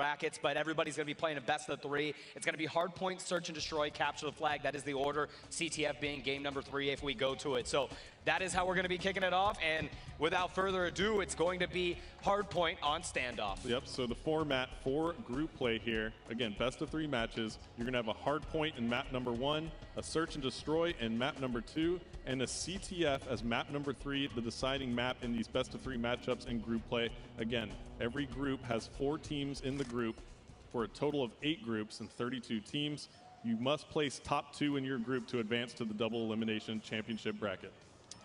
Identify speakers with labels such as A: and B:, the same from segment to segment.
A: brackets, but everybody's going to be playing a best of 3. It's going to be Hardpoint, Search and Destroy, Capture the Flag. That is the order. CTF being game number 3 if we go to it. So that is how we're going to be kicking it off. And without further ado, it's going to be Hardpoint on Standoff.
B: Yep, so the format for group play here, again, best of 3 matches. You're going to have a Hardpoint in map number 1, a Search and Destroy in map number 2, and a CTF as map number 3, the deciding map in these best of 3 matchups in group play. Again, every group has 4 teams in the group for a total of 8 groups and 32 teams. You must place top 2 in your group to advance to the double elimination championship bracket.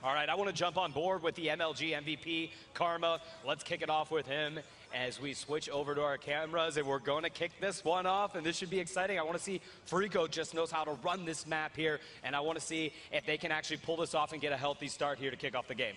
A: All right, I want to jump on board with the MLG MVP, Karma. Let's kick it off with him as we switch over to our cameras, and we're going to kick this one off, and this should be exciting. I want to see Fariko just knows how to run this map here, and I want to see if they can actually pull this off and get a healthy start here to kick off the game.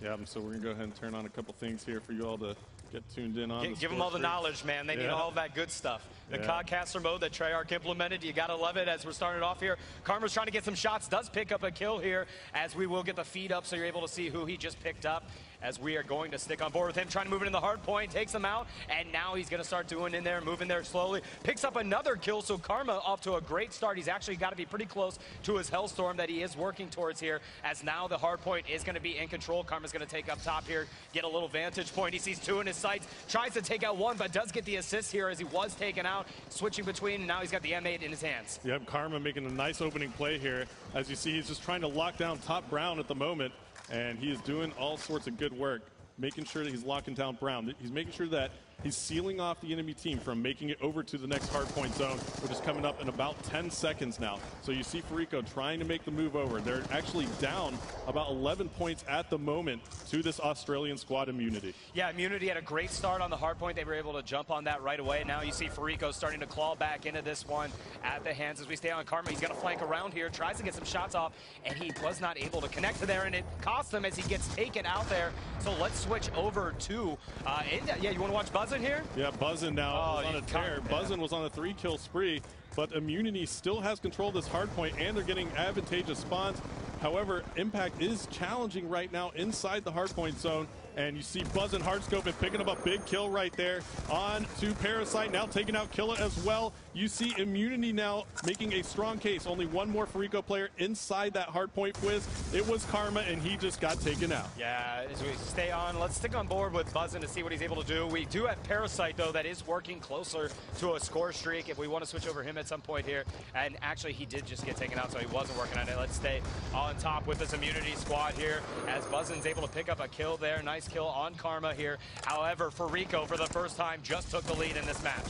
B: Yeah, so we're going to go ahead and turn on a couple things here for you all to get tuned in on.
A: Give them all the knowledge, man. They need all that good stuff. The COD mode that Treyarch implemented, you got to love it as we're starting off here. Karma's trying to get some shots, does pick up a kill here as we will get the feed up so you're able to see who he just picked up as we are going to stick on board with him, trying to move it in the hard point, takes him out, and now he's going to start doing in there, moving there slowly. Picks up another kill, so Karma off to a great start. He's actually got to be pretty close to his Hellstorm that he is working towards here, as now the hard point is going to be in control. Karma's going to take up top here, get a little vantage point. He sees 2 in his sights, tries to take out 1, but does get the assist here as he was taken out, switching between, and now he's got the M8 in his hands.
B: Yep, Karma making a nice opening play here. As you see, he's just trying to lock down top Brown at the moment, and he is doing all sorts of good work, making sure that he's locking down Brown. He's making sure that he's sealing off the enemy team from making it over to the next hardpoint zone, which is coming up in about 10 seconds now. So you see Fariko trying to make the move over. They're actually down about 11 points at the moment to this Australian squad, Immunity.
A: Yeah, Immunity had a great start on the hardpoint. They were able to jump on that right away. Now you see Fariko starting to claw back into this one at the hands as we stay on Karma. He's going to flank around here, tries to get some shots off, and he was not able to connect to there, and it cost him as he gets taken out there. So let's switch over to, yeah, you want to watch Buzzin here?
B: Yeah, Buzzin now on a tear. Buzzin was on a 3-kill spree, but Immunity still has control of this hardpoint, and they're getting advantageous spawns. However, Impact is challenging right now inside the hardpoint zone, and you see Buzzin hardscoping, picking up a big kill right there on to Parasite, now taking out Killa as well. You see Immunity now making a strong case. Only one more Fariko player inside that hardpoint quiz. It was Karma, and he just got taken out.
A: Yeah, as we stay on, let's stick on board with Buzzin to see what he's able to do. We do have Parasite, though, that is working closer to a score streak if we want to switch over him at some point here. And actually, he did just get taken out, so he wasn't working on it. Let's stay on top with this Immunity squad here as Buzzin's able to pick up a kill there. Nice kill on Karma here. However, Fariko, for the first time, just took the lead in this match.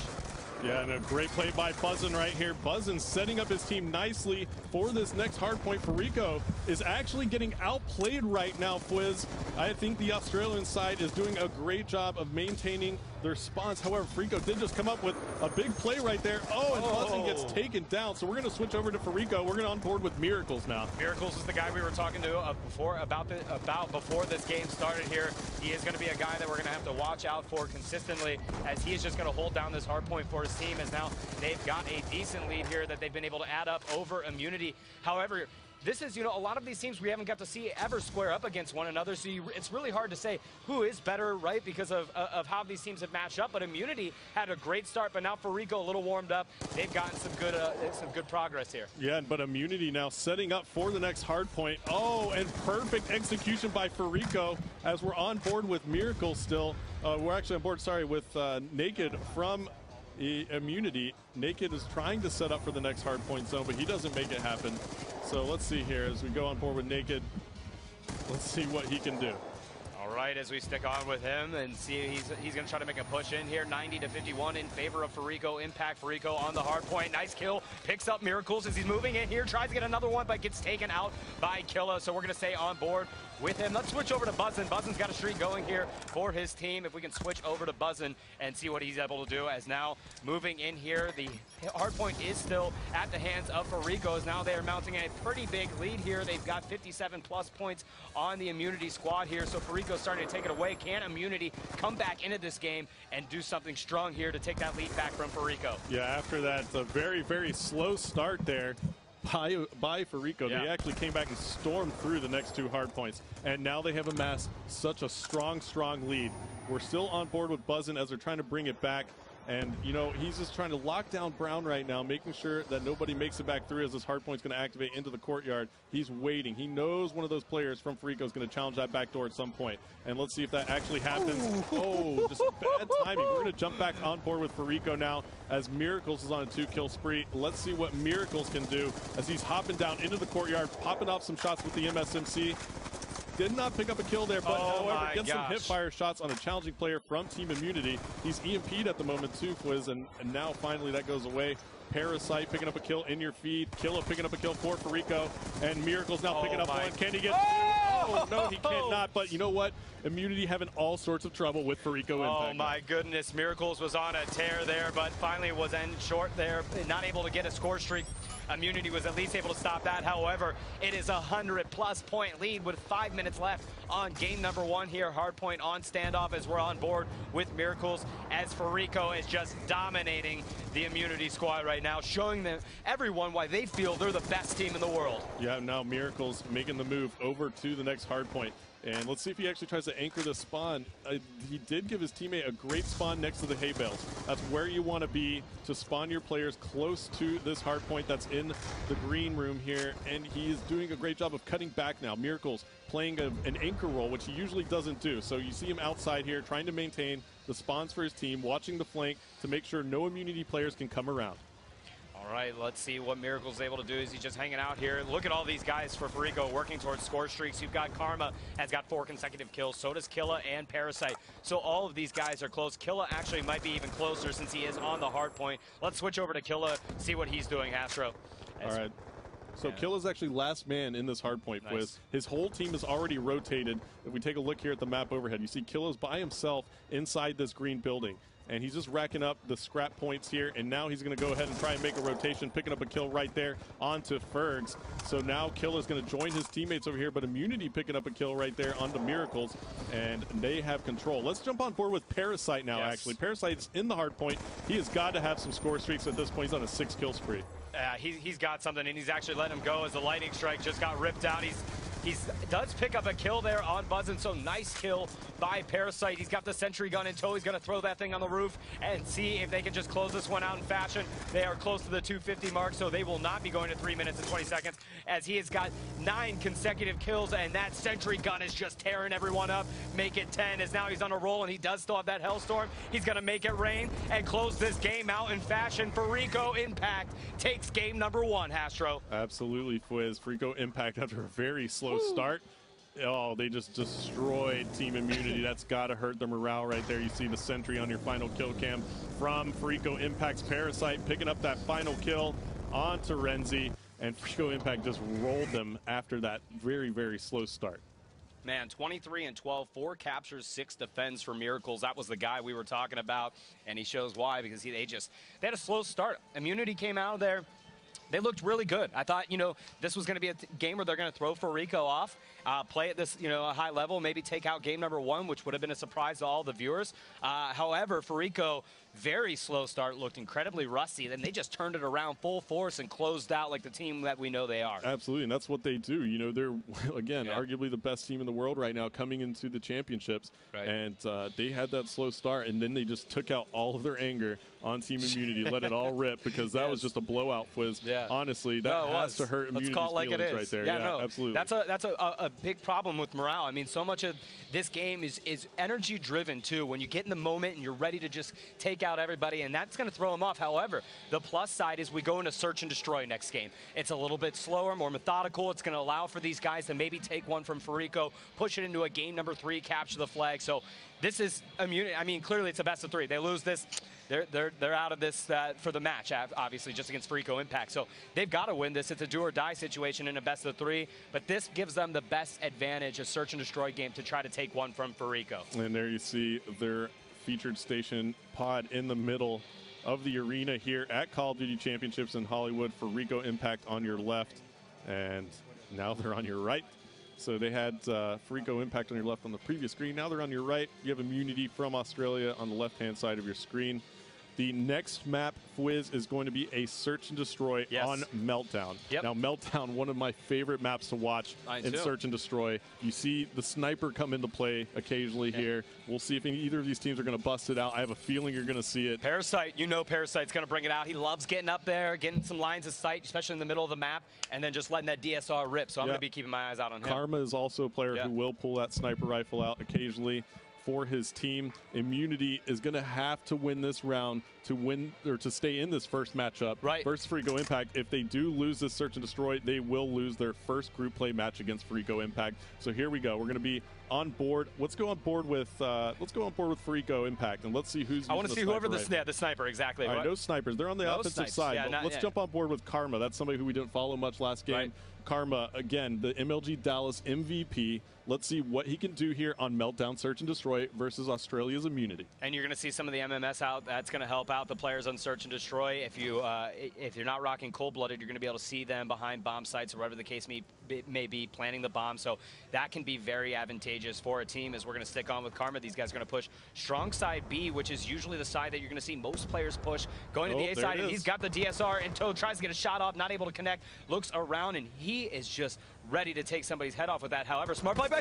B: Yeah, and a great play by Buzzin right here. Buzzin setting up his team nicely for this next hardpoint. Fariko is actually getting outplayed right now, Fwiz. I think the Australian side is doing a great job of maintaining their spawns. However, Fariko did just come up with a big play right there. Oh, and Buzzin gets taken down. So we're going to switch over to Fariko. We're going to on board with Miracles now.
A: Miracles is the guy we were talking to before this game started here. He is going to be a guy that we're going to have to watch out for consistently, as he is just going to hold down this hardpoint for his team, as now they've got a decent lead here that they've been able to add up over Immunity. However, this is, a lot of these teams we haven't got to see ever square up against one another, so it's really hard to say who is better, right, because of how these teams have matched up. But Immunity had a great start, but now Fariko a little warmed up. They've gotten some good progress here.
B: Yeah, but Immunity now setting up for the next hard point. Oh, and perfect execution by Fariko as we're on board with Miracle still. We're actually on board, sorry, with Naked from Immunity. Naked is trying to set up for the next hardpoint zone, but he doesn't make it happen. So let's see here as we go on board with Naked. Let's see what he can do.
A: All right, as we stick on with him and see, he's going to try to make a push in here. 90-51 in favor of Fariko. Impact Fariko on the hard point. Nice kill. Picks up Miracles as he's moving in here. Tries to get another one, but gets taken out by Killa. So we're going to stay on board with him. Let's switch over to Buzzin. Buzzin's got a streak going here for his team. If we can switch over to Buzzin and see what he's able to do, as now moving in here, the hardpoint is still at the hands of Fariko, as now they are mounting a pretty big lead here. They've got 57+ points on the Immunity squad here, so Fariko's starting to take it away. Can Immunity come back into this game and do something strong here to take that lead back from Fariko?
B: Yeah, after that very, very slow start there, by Fariko.
A: Yeah.
B: They actually came back and stormed through the next 2 hard points, and now they have amassed such a strong lead. We're still on board with Buzzin as they're trying to bring it back. And, you know, he's just trying to lock down Brown right now, making sure that nobody makes it back through as this hardpoint's going to activate into the courtyard. He's waiting. He knows one of those players from Fariko is going to challenge that back door at some point. And let's see if that actually happens. Oh, just bad timing. We're going to jump back on board with Fariko now as Miracles is on a 2-kill spree. Let's see what Miracles can do as he's hopping down into the courtyard, popping off some shots with the MSMC. Did not pick up a kill there, but however, gets some hip-fire shots on a challenging player from Team Immunity. He's EMP'd at the moment too, Fwiz, and now finally that goes away. Parasite picking up a kill in your feed. Killa picking up a kill for Fariko. And Miracles now picking up one. Can he get... Oh, no, he cannot. But you know what? Immunity having all sorts of trouble with Fariko Impact.
A: Oh, my goodness. Miracles was on a tear there, but finally was end short there. Not able to get a score streak. Immunity was at least able to stop that. However, it is a 100+ point lead with 5 minutes left on game number 1 here. Hardpoint on Standoff as we're on board with Miracles as Fariko is just dominating the Immunity squad right now, showing them everyone why they feel they're the best team in the world.
B: Yeah, now Miracles making the move over to the next Hardpoint. And let's see if he actually tries to anchor the spawn. He did give his teammate a great spawn next to the hay bales. That's where you want to be to spawn your players close to this hard point that's in the green room here. And he is doing a great job of cutting back now. Miracles playing an anchor role, which he usually doesn't do. So you see him outside here trying to maintain the spawns for his team, watching the flank to make sure no Immunity players can come around.
A: All right, let's see what Miracle's able to do. Is he just hanging out here? Look at all these guys for Fariko working towards score streaks. You've got Karma has got 4 consecutive kills. So does Killa and Parasite. So all of these guys are close. Killa actually might be even closer since he is on the hard point. Let's switch over to Killa, see what he's doing, Astro.
B: All right. So Killa's actually last man in this hardpoint quiz.
A: Nice.
B: His whole team is already rotated. If we take a look here at the map overhead, you see Killa's by himself inside this green building. And he's just racking up the scrap points here. And now he's going to go ahead and try and make a rotation, picking up a kill right there onto Fergs. So now Killa's going to join his teammates over here, but Immunity picking up a kill right there onto Miracles. And they have control. Let's jump on board with Parasite now, actually. Parasite's in the hard point. He has got to have some score streaks at this point. He's on a 6-kill spree.
A: He's got something, and he's actually letting him go as the lightning strike just got ripped out. He does pick up a kill there on Buzzin', so nice kill by Parasite. He's got the sentry gun in tow. He's going to throw that thing on the roof and see if they can just close this one out in fashion. They are close to the 250 mark, so they will not be going to 3 minutes and 20 seconds as he has got 9 consecutive kills, and that sentry gun is just tearing everyone up. Make it 10 as now he's on a roll, and he does still have that Hellstorm. He's going to make it rain and close this game out in fashion. Fariko Impact takes game number 1, Hastro.
B: Absolutely, Fwiz. Fariko Impact after a very slow start. Oh, they just destroyed Team Immunity. That's got to hurt their morale right there. You see the sentry on your final kill cam from Fariko Impact's Parasite picking up that final kill onto Renzi, and Fariko Impact just rolled them after that very, very slow start.
A: Man, 23 and 12, 4 captures, 6 defends for Miracles. That was the guy we were talking about, and he shows why, because they had a slow start. Immunity came out of there. They looked really good. I thought, this was going to be a game where they're going to throw Fariko off, play at this, a high level, maybe take out game number 1, which would have been a surprise to all the viewers. However, Fariko, very slow start, looked incredibly rusty. Then they just turned it around full force and closed out like the team that we know they are.
B: Absolutely, and that's what they do. They're, again, arguably the best team in the world right now coming into the championships. Right. And they had that slow start, and then they just took out all of their anger on Team Immunity, let it all rip, because that was just a blowout quiz. Yeah. Honestly, that has to hurt Immunity's feelings right there. Yeah, absolutely.
A: That's a big problem with morale. I mean, so much of this game is energy driven too. When you get in the moment and you're ready to just take out everybody, and that's going to throw them off. However, the plus side is we go into search and destroy next game. It's a little bit slower, more methodical. It's going to allow for these guys to maybe take one from Fariko, push it into a game number 3, capture the flag. So this is Immunity. I mean, clearly it's a best of 3. They lose this, they're out of this for the match, obviously, just against Fariko Impact. So they've got to win this. It's a do or die situation in a best of 3, but this gives them the best advantage, a search and destroy game, to try to take one from Fariko.
B: And there you see their featured station pod in the middle of the arena here at Call of Duty Championships in Hollywood. Fariko Impact on your left, and now they're on your right. So they had Fariko Impact on your left on the previous screen. Now they're on your right. You have Immunity from Australia on the left-hand side of your screen. The next map, Fwiz, is going to be a search and destroy on Meltdown. Now, Meltdown, one of my favorite maps to watch in search and destroy. You see the sniper come into play occasionally here. We'll see if either of these teams are going to bust it out. I have a feeling you're going to see it.
A: Parasite, you know Parasite's going to bring it out. He loves getting up there, getting some lines of sight, especially in the middle of the map, and then just letting that DSR rip. So I'm going to be keeping my eyes out on him.
B: Karma is also a player who will pull that sniper rifle out occasionally for his team. Immunity is going to have to win this round to win or to stay in this first matchup versus Fariko Impact. If they do lose this search and destroy, they will lose their first group play match against Fariko Impact. So here we go. We're going to be on board. Let's go on board with Fariko Impact, and let's see who's.
A: I want to see whoever the sniper exactly.
B: All right, no snipers. They're on the offensive side. Let's jump on board with Karma. That's somebody who we didn't follow much last game. Karma, again, the MLG Dallas MVP. Let's see what he can do here on Meltdown Search and Destroy versus Australia's Immunity.
A: And you're going to see some of the MMS out. That's going to help out the players on Search and Destroy. If you're not rocking cold-blooded, you're going to be able to see them behind bomb sites or whatever the case may be, planting the bomb. So that can be very advantageous for a team as we're going to stick on with Karma. These guys are going to push strong side B, which is usually the side that you're going to see most players push. Going to the A side, and he's got the DSR in tow, tries to get a shot off, not able to connect, looks around, and he is just ready to take somebody's head off with that. However, smart play back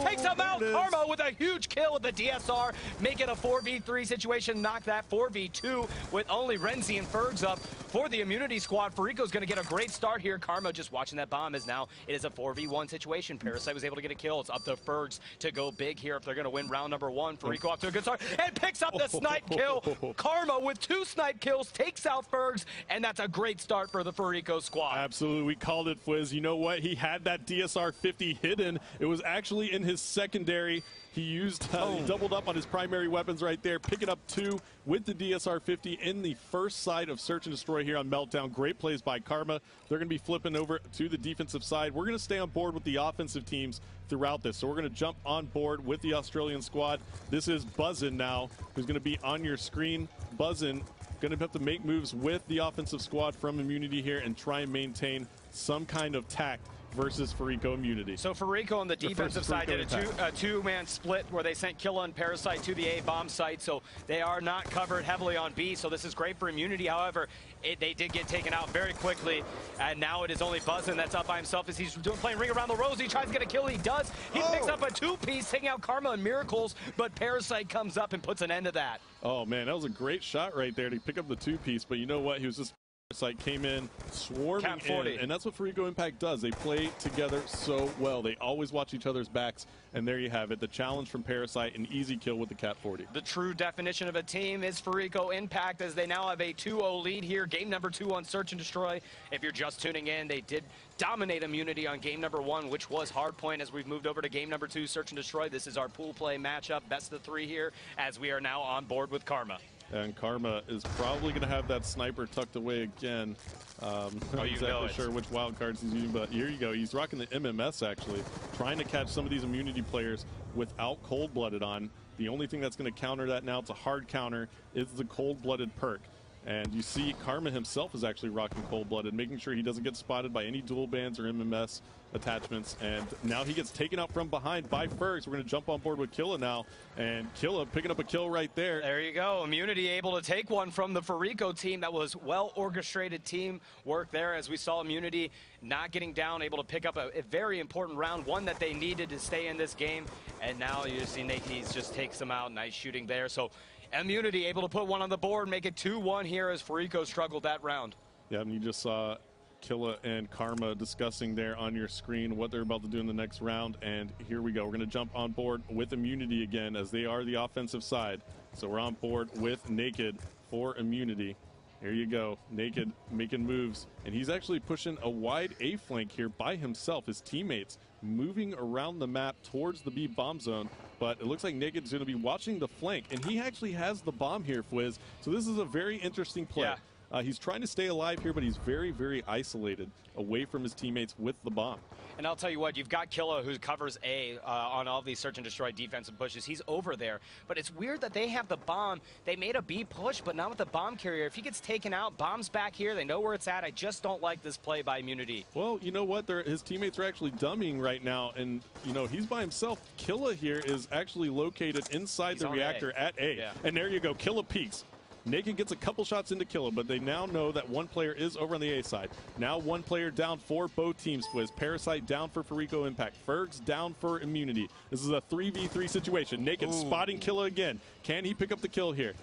A: takes him out. Karma with a huge kill with the DSR, make it a 4v3 situation, knock that 4v2 with only Renzi and Fergs up for the Immunity squad. Fariko's going to get a great start here. Karma just watching that bomb as now it is a 4v1 situation. Parasite was able to get a kill. It's up to Fergs to go big here if they're going to win round number 1. Fariko off to a good start and picks up the snipe kill. Karma with 2 snipe kills takes out Fergs, and that's a great start for the Fariko squad.
B: Absolutely. We called it, Fwiz. You know what? He had that DSR 50 hidden. It was actually in his secondary. He used, he doubled up on his primary weapons right there, picking up 2 with the DSR 50 in the first side of Search and Destroy here on Meltdown. Great plays by Karma. They're going to be flipping over to the defensive side. We're going to stay on board with the offensive teams throughout this. So we're going to jump on board with the Australian squad. This is Buzzin now, who's going to be on your screen. Buzzin going to have to make moves with the offensive squad from Immunity here and try and maintain some kind of tact versus Fariko Immunity.
A: So Fariko on the defensive side did a two-man split where they sent Killa and Parasite to the A bomb site, so they are not covered heavily on B, so this is great for Immunity. However, they did get taken out very quickly, and now it is only Buzzin that's up by himself as he's playing Ring Around the Rosy. He tries to get a kill. He does. He picks up a 2-piece, taking out Karma and Miracles, but Parasite comes up and puts an end to that.
B: Oh, man, that was a great shot right there to pick up the 2-piece, but you know what? He was just Parasite came in swarming in, and that's what Fariko Impact does. They play together so well. They always watch each other's backs, and there you have it. The challenge from Parasite, an easy kill with the Cat 40.
A: The true definition of a team is Fariko Impact, as they now have a 2-0 lead here. Game number 2 on Search and Destroy. If you're just tuning in, they did dominate Immunity on game number 1, which was Hardpoint. As we've moved over to game number 2, Search and Destroy, this is our pool play matchup, best of 3 here, as we are now on board with Karma.
B: And Karma is probably going to have that sniper tucked away again. Not exactly sure which wild cards he's using, but here you go. He's rocking the MMS, actually, trying to catch some of these Immunity players without cold-blooded on. The only thing that's going to counter that now, it's a hard counter, is the cold-blooded perk. And you see Karma himself is actually rocking cold-blooded, making sure he doesn't get spotted by any dual bands or MMS attachments. And now he gets taken out from behind by Fergs. We're going to jump on board with Killa now. And Killa picking up a kill right there.
A: There you go. Immunity able to take one from the Fariko team. That was well-orchestrated team work there, as we saw Immunity not getting down, able to pick up a very important round, one that they needed to stay in this game. And now you see Nate just takes them out. Nice shooting there. So Immunity able to put one on the board, make it 2-1 here as Fariko struggled that round.
B: Yeah, and you just saw Killa and Karma discussing there on your screen what they're about to do in the next round. And here we go. We're going to jump on board with Immunity again, as they are the offensive side. So we're on board with Naked for Immunity. Here you go. Naked making moves. And he's actually pushing a wide A flank here by himself. His teammates moving around the map towards the B bomb zone. But it looks like Naked's going to be watching the flank. And he actually has the bomb here, Fwiz. So this is a very interesting play. Yeah. He's trying to stay alive here, but he's very, very isolated away from his teammates with the bomb.
A: And I'll tell you what, you've got Killa, who covers A on all these Search and Destroy defensive pushes. He's over there. But it's weird that they have the bomb. They made a B push, but not with the bomb carrier. If he gets taken out, bomb's back here. They know where it's at. I just don't like this play by Immunity.
B: Well, you know what? His teammates are actually dummying right now. And, you know, he's by himself. Killa here is actually located inside the reactor at A. Yeah. And there you go. Killa peeks. Naked gets a couple shots into kill him, but they now know that one player is over on the A side. Now one player down for both teams, Fwiz. Parasite down for Fariko Impact. Fergs down for Immunity. This is a 3v3 situation. Naked spotting Killa again. Can he pick up the kill here?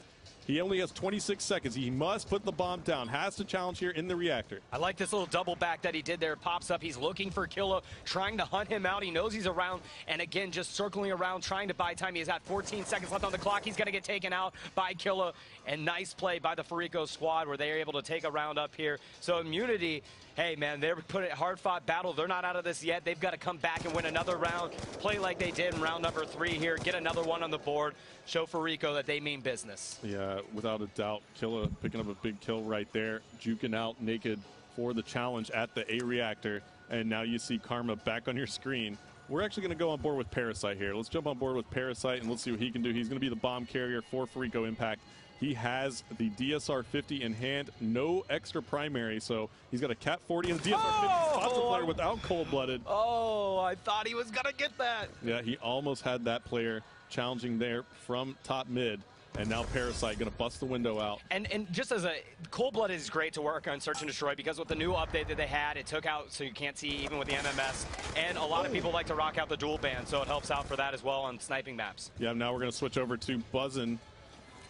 B: He only has 26 seconds. He must put the bomb down. Has to challenge here in the reactor.
A: I like this little double back that he did there. Pops up. He's looking for Killa, trying to hunt him out. He knows he's around, and again, just circling around, trying to buy time. He has had 14 seconds left on the clock. He's going to get taken out by Killa, and nice play by the Fariko squad where they are able to take a round up here. So Immunity, hey, man, they're putting a hard-fought battle. They're not out of this yet. They've got to come back and win another round, play like they did in round number 3 here, get another one on the board, show Fariko that they mean business.
B: Yeah, without a doubt. Killa picking up a big kill right there, juking out Naked for the challenge at the A reactor. And now you see Karma back on your screen. We're actually going to go on board with Parasite here. Let's jump on board with Parasite and let's see what he can do. He's going to be the bomb carrier for Fariko Impact. He has the DSR 50 in hand, no extra primary, so he's got a Cat 40 and a DSR 50 spots the player without cold-blooded.
A: Oh, I thought he was going to get that.
B: Yeah, he almost had that player challenging there from top mid. And now Parasite going to bust the window out.
A: And just as a cold-blooded is great to work on Search and Destroy because with the new update that they had, it took out so you can't see even with the MMS. And a lot of people like to rock out the dual band, so it helps out for that as well on sniping maps.
B: Yeah, now we're going to switch over to Buzzin.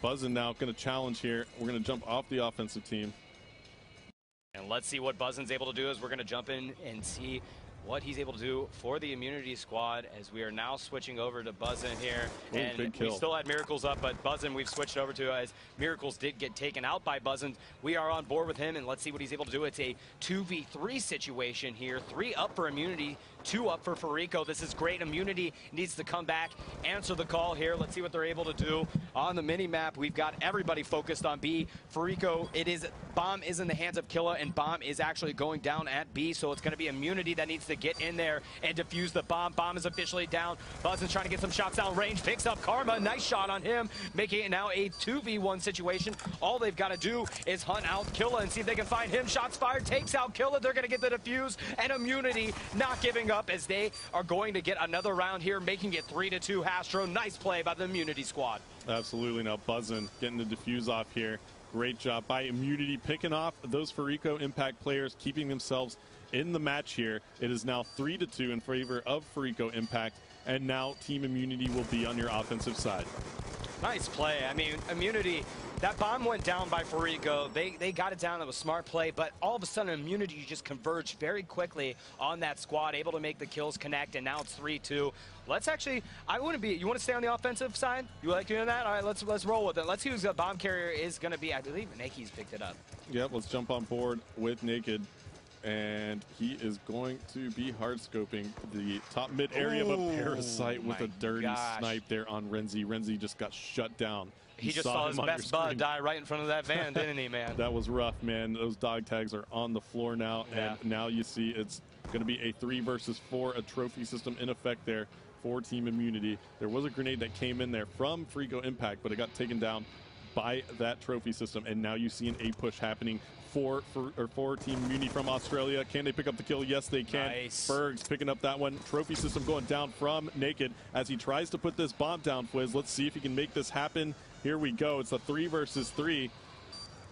B: Buzzin now going to challenge here. We're going to jump off the offensive team.
A: And let's see what Buzzin's able to do as we're going to jump in and see what he's able to do for the Immunity squad as we are now switching over to Buzzin here.
B: Ooh,
A: and we still had Miracles up, but Buzzin we've switched over to as Miracles did get taken out by Buzzin. We are on board with him, and let's see what he's able to do. It's a 2v3 situation here. 3 up for Immunity, 2 up for Fariko. This is great. Immunity needs to come back, answer the call here. Let's see what they're able to do. On the mini-map, we've got everybody focused on B. Fariko, bomb is in the hands of Killa, and bomb is actually going down at B, so it's going to be Immunity that needs to get in there and defuse the bomb. Bomb is officially down. Buzzin's trying to get some shots down range, picks up Karma. Nice shot on him, making it now a 2v1 situation. All they've got to do is hunt out Killa and see if they can find him. Shots fired, takes out Killa. They're going to get the defuse, and Immunity not giving up as they are going to get another round here, making it 3-2 Hastro. Nice play by the Immunity squad.
B: Absolutely. Now Buzzin getting the defuse off here. Great job by Immunity picking off those Fariko Impact players, keeping themselves in the match here. It is now 3-2 in favor of Fariko Impact, and now Team Immunity will be on your offensive side.
A: Nice play. I mean, Immunity, that bomb went down by Fariko. They got it down. That was smart play, but all of a sudden Immunity just converged very quickly on that squad, able to make the kills connect, and now it's 3-2. Let's actually, you want to stay on the offensive side? You like doing that? All right, let's roll with it. Let's see who's the bomb carrier is going to be. I believe Nake's picked it up.
B: Yep, let's jump on board with Naked. And he is going to be hard scoping the top mid area, but Parasite with a dirty snipe there on Renzi. Renzi just got shut down.
A: He just saw his best bud die right in front of that van, didn't he, man?
B: That was rough, man. Those dog tags are on the floor now, and now you see it's going to be a 3 versus 4, a trophy system in effect there for Team Immunity. There was a grenade that came in there from Fariko Impact, but it got taken down by that trophy system, and now you see an A push happening for Team Immunity from Australia. Can they pick up the kill? Yes, they can.
A: Nice.
B: Fergs picking up that one. Trophy system going down from Naked as he tries to put this bomb down, Fwiz. Let's see if he can make this happen. Here we go. It's a 3 versus 3.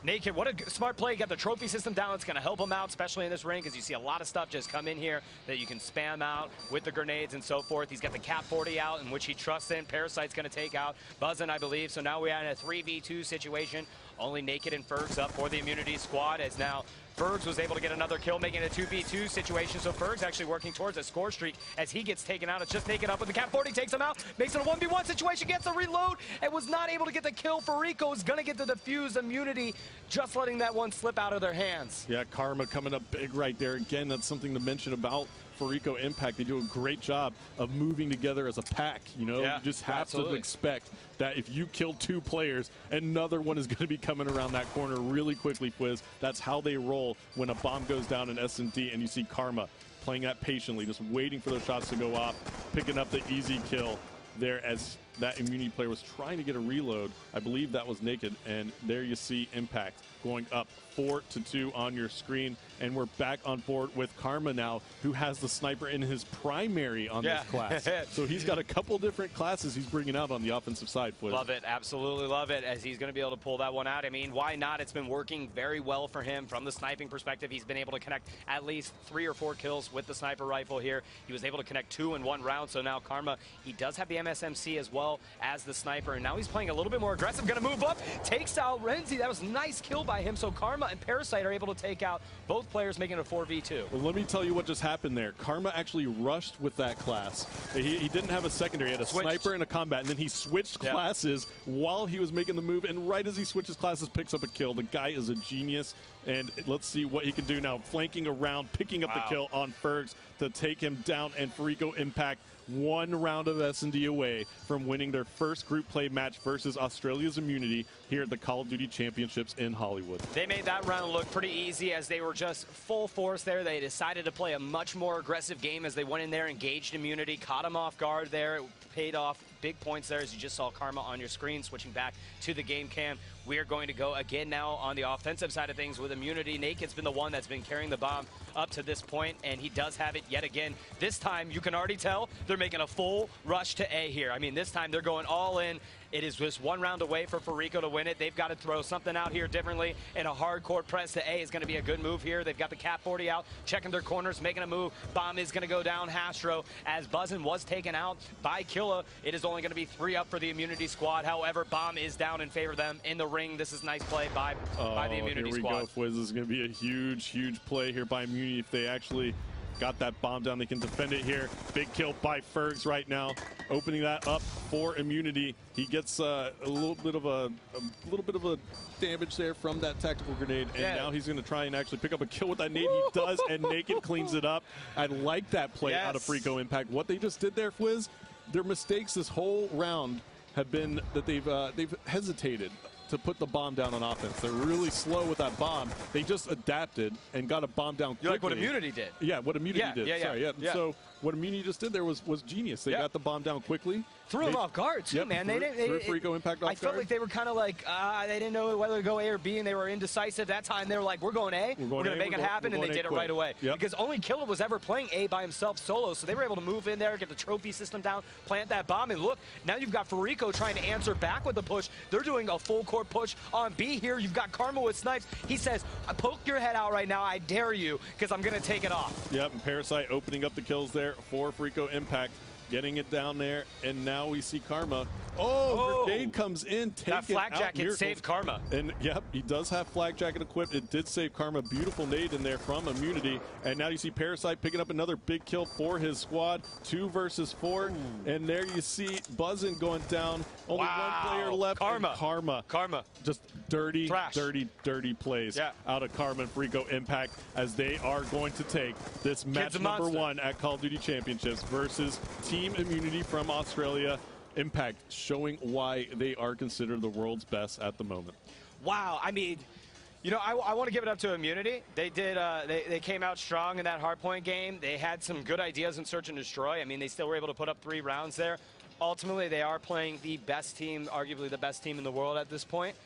A: Naked, what a smart play. Got the trophy system down. It's going to help him out, especially in this ring, because you see a lot of stuff just come in here that you can spam out with the grenades and so forth. He's got the Cat 40 out, in which he trusts in. Parasite's going to take out Buzzin, I believe. So now we are in a 3v2 situation. Only Naked and Fergs up for the Immunity squad, as now Fergs was able to get another kill, making it a 2v2 situation. So Fergs actually working towards a score streak as he gets taken out. It's just Naked up with the Cat 40, takes him out, makes it a 1v1 situation, gets a reload, and was not able to get the kill. Fariko is going to get the defuse. Immunity just letting that one slip out of their hands.
B: Yeah, Karma coming up big right there. Again, that's something to mention about Fariko Impact. They do a great job of moving together as a pack. You know, you just have to expect that if you kill 2 players, another one is going to be coming around that corner really quickly, Fwiz. That's how they roll when a bomb goes down in S&D, and you see Karma playing that patiently, just waiting for those shots to go off, picking up the easy kill there as that immunity player was trying to get a reload. I believe that was Naked, and there you see Impact going up 4-2 on your screen. And we're back on board with Karma now, who has the sniper in his primary on this class. So he's got a couple different classes he's bringing out on the offensive side.
A: Love it, absolutely love it, as he's going to be able to pull that one out. I mean, why not? It's been working very well for him from the sniping perspective. He's been able to connect at least 3 or 4 kills with the sniper rifle here. He was able to connect 2 in 1 round, so now Karma, he does have the MSMC as well as the sniper, and now he's playing a little bit more aggressive. Going to move up, takes out Renzi. That was a nice kill by him, so Karma and Parasite are able to take out both players, making it a 4v2.
B: Well, let me tell you what just happened there. Karma actually rushed with that class. He didn't have a secondary. He had a sniper and a combat, and then he switched classes while he was making the move, and right as he switches classes, picks up a kill. The guy is a genius, and let's see what he can do now. Flanking around, picking up the kill on Fergs to take him down, and Fariko Impact 1 round of S&D away from winning their first group play match versus Australia's Immunity here at the Call of Duty Championships in Hollywood.
A: They made that round look pretty easy as they were just full force there. They decided to play a much more aggressive game as they went in there, engaged Immunity, caught them off guard there. It paid off big points there, as you just saw Karma on your screen. Switching back to the game cam, we are going to go again now on the offensive side of things with Immunity. Naked's been the one that's been carrying the bomb up to this point, and he does have it yet again. This time, you can already tell they're making a full rush to A here. I mean, this time they're going all in. It is just 1 round away for Fariko to win it. They've got to throw something out here differently, and a hardcore press to A is going to be a good move here. They've got the Cat 40 out, checking their corners, making a move. Bomb is going to go down Hastro as Buzzin was taken out by Killa. It is only going to be 3 up for the Immunity squad. However, Bomb is down in favor of them in the ring. This is nice play by the Immunity squad.
B: Here we go, Fwiz. This is going to be a huge play here by Immunity. If they actually got that bomb down, they can defend it here. Big kill by Fergs right now, opening that up for Immunity. He gets a little bit of a damage there from that tactical grenade, and now he's going to try and actually pick up a kill with that nade. He does, and Naked cleans it up. I like that play out of Fariko Impact. What they just did there, Fwiz, their mistakes this whole round have been that they've hesitated to put the bomb down on offense. They're really slow with that bomb. They just adapted and got a bomb down quickly.
A: You like what Immunity did.
B: Yeah, what Immunity did. Sorry. So what Immunity just did there was genius. They got the bomb down quickly.
A: Threw him off guard, too, man. They
B: Fariko Impact off guard.
A: I felt like they were kind of like, they didn't know whether to go A or B, and they were indecisive. That time, they were like, we're going A. We're going to make it happen, and they did it right away. Because only Killa was ever playing A by himself solo, so they were able to move in there, get the trophy system down, plant that bomb, and look, now you've got Fariko trying to answer back with the push. They're doing a full court push on B here. You've got Karma with snipes. He says, poke your head out right now. I dare you, because I'm going to take it off.
B: Yep, and Parasite opening up the kills there for Fariko Impact. Getting it down there, and now we see Karma. Grenade comes in, taking out
A: That flak jacket saved Karma.
B: And yep, he does have flak jacket equipped. It did save Karma. Beautiful nade in there from Immunity. And now you see Parasite picking up another big kill for his squad. 2 versus 4. And there you see Buzzin going down. Only 1 player left.
A: Karma.
B: Just dirty plays out of Karma and Fariko Impact, as they are going to take this match number 1 at Call of Duty Championships versus Team Immunity from Australia. Impact showing why they are considered the world's best at the moment.
A: Wow, I mean, you know, I want to give it up to Immunity. They did. They came out strong in that Hardpoint game. They had some good ideas in Search and Destroy. I mean, they still were able to put up 3 rounds there. Ultimately, they are playing the best team, arguably the best team in the world at this point.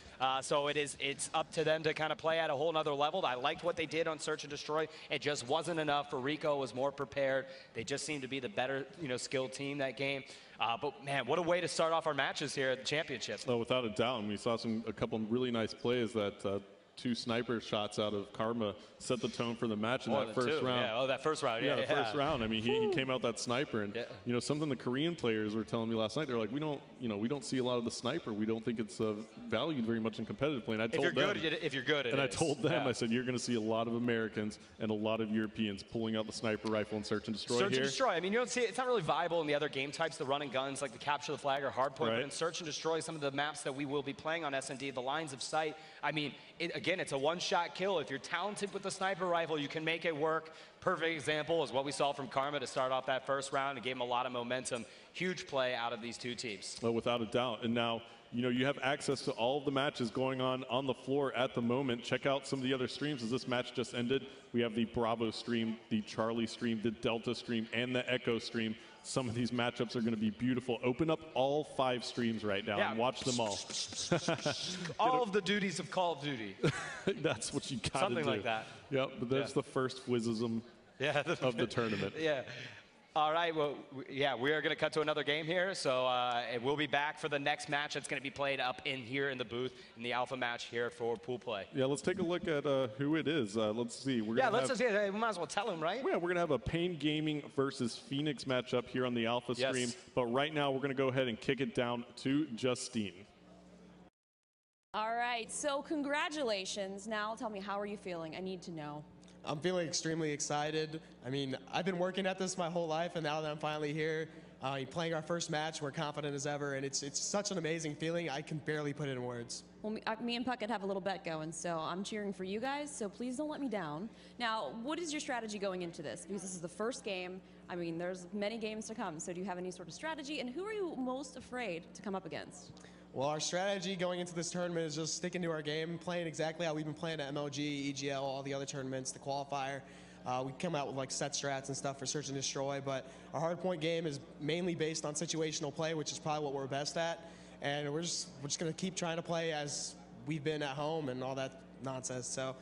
A: So it's up to them to kind of play at a whole nother level. I liked what they did on Search and Destroy. It just wasn't enough. Fariko was more prepared. They just seemed to be the better, skilled team that game. But man, what a way to start off our matches here at the championship.
B: Oh, without a doubt. And we saw a couple of really nice plays that 2 sniper shots out of Karma set the tone for the match in that first round.
A: Yeah, that first round.
B: Yeah, the first round. I mean, he came out that sniper, and something the Korean players were telling me last night. They're like, we don't see a lot of the sniper. We don't think it's valued very much in competitive play. And I told them,
A: if you're good,
B: I told them, I said, you're going to see a lot of Americans and a lot of Europeans pulling out the sniper rifle and Search and Destroy
A: Search and Destroy. I mean, you don't see it. It's not really viable in the other game types, the run and guns, like the Capture the Flag or Hardpoint. But in Search and Destroy, some of the maps that we will be playing on S&D, the lines of sight. I mean, again, it's a one-shot kill. If you're talented with the sniper rifle, you can make it work. Perfect example is what we saw from Karma to start off that first round. It gave him a lot of momentum. Huge play out of these 2 teams.
B: Well, without a doubt. And now, you have access to all of the matches going on the floor at the moment. Check out some of the other streams as this match just ended. We have the Bravo stream, the Charlie stream, the Delta stream, and the Echo stream some of these matchups are going to be beautiful. Open up all 5 streams right now and watch them all.
A: All of the duties of Call of Duty.
B: That's what you got to do.
A: Something like that.
B: Yep, but that's the first wizism of the tournament.
A: Yeah. All right, well, yeah, we are going to cut to another game here. So we'll be back for the next match that's going to be played up in here in the booth in the alpha match here for pool play.
B: Yeah, let's take a look at who it is. Let's see.
A: We might as well tell him, right?
B: Yeah, we're going to have a Pain Gaming versus Phoenix matchup here on the alpha stream. But right now, we're going to go ahead and kick it down to Justine.
C: All right, so congratulations. Now tell me, how are you feeling? I need to know.
D: I'm feeling extremely excited. I mean, I've been working at this my whole life, and now that I'm finally here, playing our first match, we're confident as ever, and it's such an amazing feeling. I can barely put it in words.
C: Well, me and Puckett have a little bet going, so I'm cheering for you guys, so please don't let me down. Now, what is your strategy going into this? Because this is the first game. I mean, there's many games to come, so do you have any sort of strategy, and who are you most afraid to come up against?
D: Well, our strategy going into this tournament is just sticking to our game, playing exactly how we've been playing at MLG, EGL, all the other tournaments, the qualifier. We come out with like set strats and stuff for search and destroy, but our hardpoint game is mainly based on situational play, which is probably what we're best at. And we're just going to keep trying to play as we've been at home and all that nonsense. So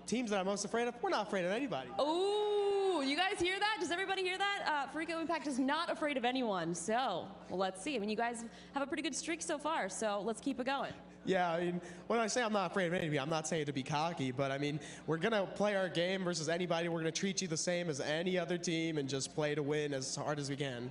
D: teams that I'm most afraid of, we're not afraid of anybody.
C: Oh, you guys hear that? Does everybody hear that? Fariko Impact is not afraid of anyone. So, well, let's see. I mean, you guys have a pretty good streak so far, so let's keep it going.
D: Yeah, I mean, when I say I'm not afraid of anybody, I'm not saying to be cocky, but I mean, we're going to play our game versus anybody. We're going to treat you the same as any other team and just play to win as hard as we can.